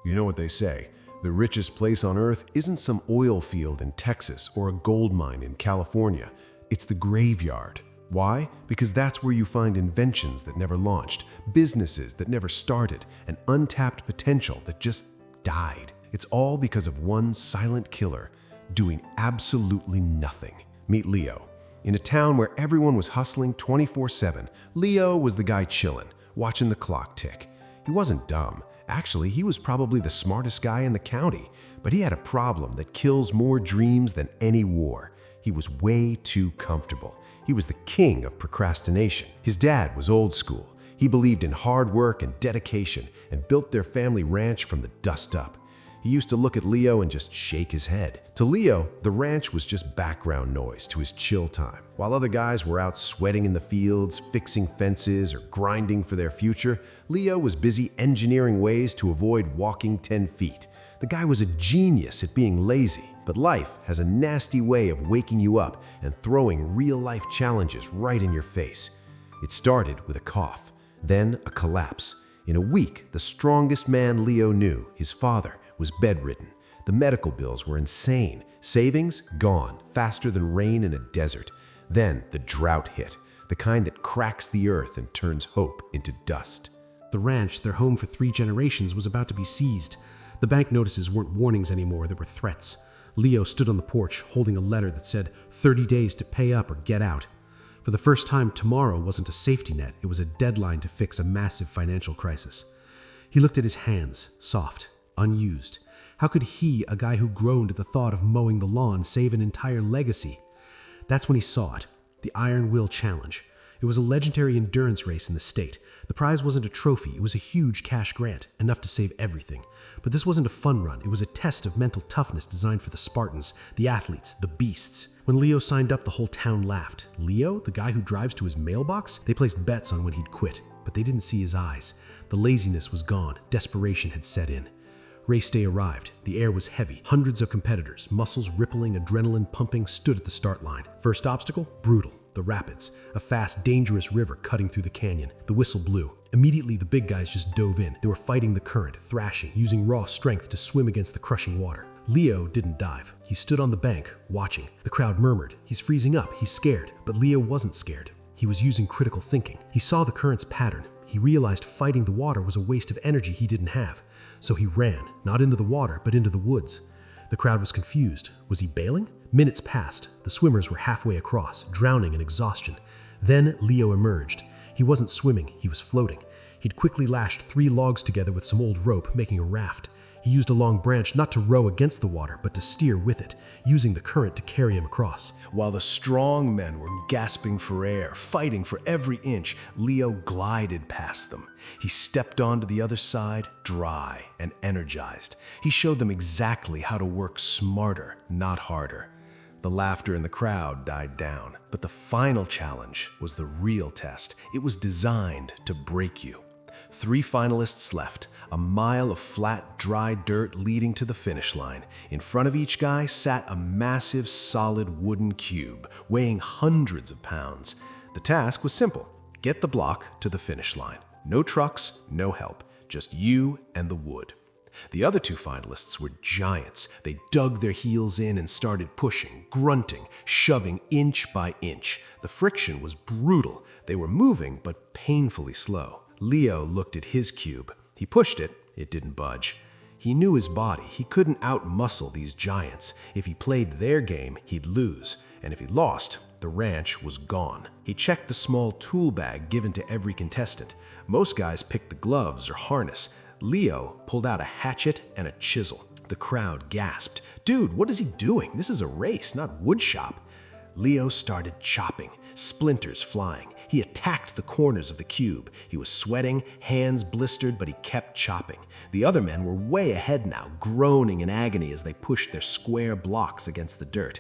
You know what they say, the richest place on earth isn't some oil field in Texas or a gold mine in California. It's the graveyard. Why? Because that's where you find inventions that never launched, businesses that never started, and untapped potential that just died. It's all because of one silent killer doing absolutely nothing. Meet Leo. In a town where everyone was hustling 24/7, Leo was the guy chillin', watching the clock tick. He wasn't dumb. Actually, he was probably the smartest guy in the county, but he had a problem that kills more dreams than any war. He was way too comfortable. He was the king of procrastination. His dad was old school. He believed in hard work and dedication and built their family ranch from the dust up. He used to look at Leo and just shake his head. To Leo, the ranch was just background noise to his chill time. While other guys were out sweating in the fields, fixing fences, or grinding for their future, Leo was busy engineering ways to avoid walking 10 feet. The guy was a genius at being lazy, but life has a nasty way of waking you up and throwing real-life challenges right in your face. It started with a cough, then a collapse. In a week, the strongest man Leo knew, his father, was bedridden. The medical bills were insane. Savings gone, faster than rain in a desert. Then the drought hit, the kind that cracks the earth and turns hope into dust. The ranch, their home for 3 generations, was about to be seized. The bank notices weren't warnings anymore, they were threats. Leo stood on the porch, holding a letter that said 30 days to pay up or get out. For the first time, tomorrow wasn't a safety net, it was a deadline to fix a massive financial crisis. He looked at his hands, soft, unused. How could he, a guy who groaned at the thought of mowing the lawn, save an entire legacy? That's when he saw it, the Iron Will Challenge. It was a legendary endurance race in the state. The prize wasn't a trophy, it was a huge cash grant, enough to save everything. But this wasn't a fun run, it was a test of mental toughness designed for the Spartans, the athletes, the beasts. When Leo signed up, the whole town laughed. Leo, the guy who drives to his mailbox? They placed bets on when he'd quit, but they didn't see his eyes. The laziness was gone, desperation had set in. Race day arrived. The air was heavy. Hundreds of competitors, muscles rippling, adrenaline pumping, stood at the start line. First obstacle? Brutal. The rapids. A fast, dangerous river cutting through the canyon. The whistle blew. Immediately, the big guys just dove in. They were fighting the current, thrashing, using raw strength to swim against the crushing water. Leo didn't dive. He stood on the bank, watching. The crowd murmured. He's freezing up. He's scared. But Leo wasn't scared. He was using critical thinking. He saw the current's pattern. He realized fighting the water was a waste of energy he didn't have. So he ran, not into the water, but into the woods. The crowd was confused. Was he bailing? Minutes passed. The swimmers were halfway across, drowning in exhaustion. Then Leo emerged. He wasn't swimming, he was floating. He'd quickly lashed 3 logs together with some old rope, making a raft. He used a long branch not to row against the water, but to steer with it, using the current to carry him across. While the strong men were gasping for air, fighting for every inch, Leo glided past them. He stepped onto the other side, dry and energized. He showed them exactly how to work smarter, not harder. The laughter in the crowd died down, but the final challenge was the real test. It was designed to break you. 3 finalists left, a mile of flat, dry dirt leading to the finish line. In front of each guy sat a massive, solid wooden cube, weighing hundreds of pounds. The task was simple: get the block to the finish line. No trucks, no help, just you and the wood. The other 2 finalists were giants. They dug their heels in and started pushing, grunting, shoving inch by inch. The friction was brutal. They were moving, but painfully slow. Leo looked at his cube. He pushed it, it didn't budge. He knew his body. He couldn't out-muscle these giants. If he played their game, he'd lose. And if he lost, the ranch was gone. He checked the small tool bag given to every contestant. Most guys picked the gloves or harness. Leo pulled out a hatchet and a chisel. The crowd gasped. "Dude, what is he doing? This is a race, not woodshop." Leo started chopping, splinters flying. He attacked the corners of the cube. He was sweating, hands blistered, but he kept chopping. The other men were way ahead now, groaning in agony as they pushed their square blocks against the dirt.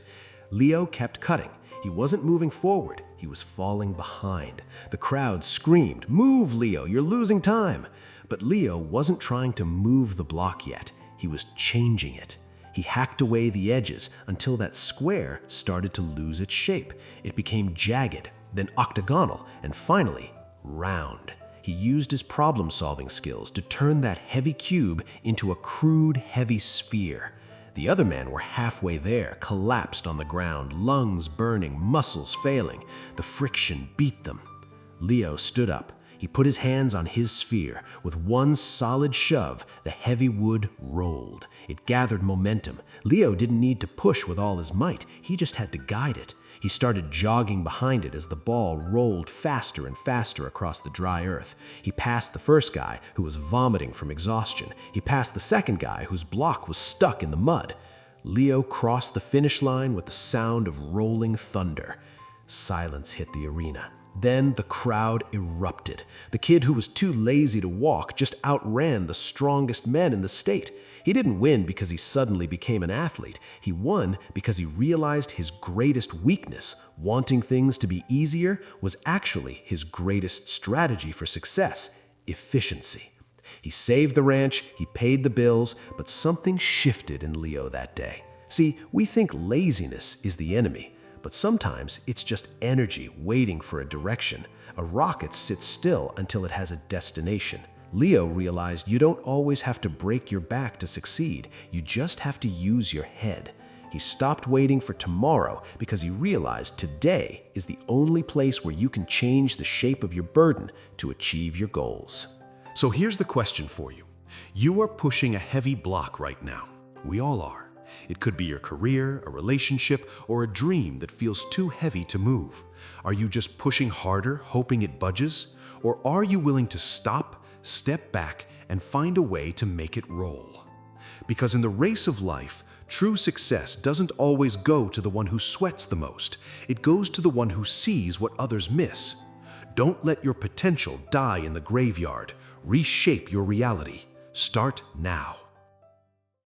Leo kept cutting. He wasn't moving forward. He was falling behind. The crowd screamed, "Move, Leo, you're losing time." But Leo wasn't trying to move the block yet. He was changing it. He hacked away the edges until that square started to lose its shape. It became jagged, then octagonal, and finally round. He used his problem-solving skills to turn that heavy cube into a crude, heavy sphere. The other men were halfway there, collapsed on the ground, lungs burning, muscles failing. The friction beat them. Leo stood up. He put his hands on his sphere. With one solid shove, the heavy wood rolled. It gathered momentum. Leo didn't need to push with all his might. He just had to guide it. He started jogging behind it as the ball rolled faster and faster across the dry earth. He passed the first guy, who was vomiting from exhaustion. He passed the second guy, whose block was stuck in the mud. Leo crossed the finish line with the sound of rolling thunder. Silence hit the arena. Then the crowd erupted. The kid who was too lazy to walk just outran the strongest men in the state. He didn't win because he suddenly became an athlete. He won because he realized his greatest weakness, wanting things to be easier, was actually his greatest strategy for success: efficiency. He saved the ranch, he paid the bills, but something shifted in Leo that day. See, we think laziness is the enemy. But sometimes it's just energy waiting for a direction. A rocket sits still until it has a destination. Leo realized you don't always have to break your back to succeed. You just have to use your head. He stopped waiting for tomorrow because he realized today is the only place where you can change the shape of your burden to achieve your goals. So here's the question for you. You are pushing a heavy block right now. We all are. It could be your career, a relationship, or a dream that feels too heavy to move. Are you just pushing harder, hoping it budges? Or are you willing to stop, step back, and find a way to make it roll? Because in the race of life, true success doesn't always go to the one who sweats the most. It goes to the one who sees what others miss. Don't let your potential die in the graveyard. Reshape your reality. Start now.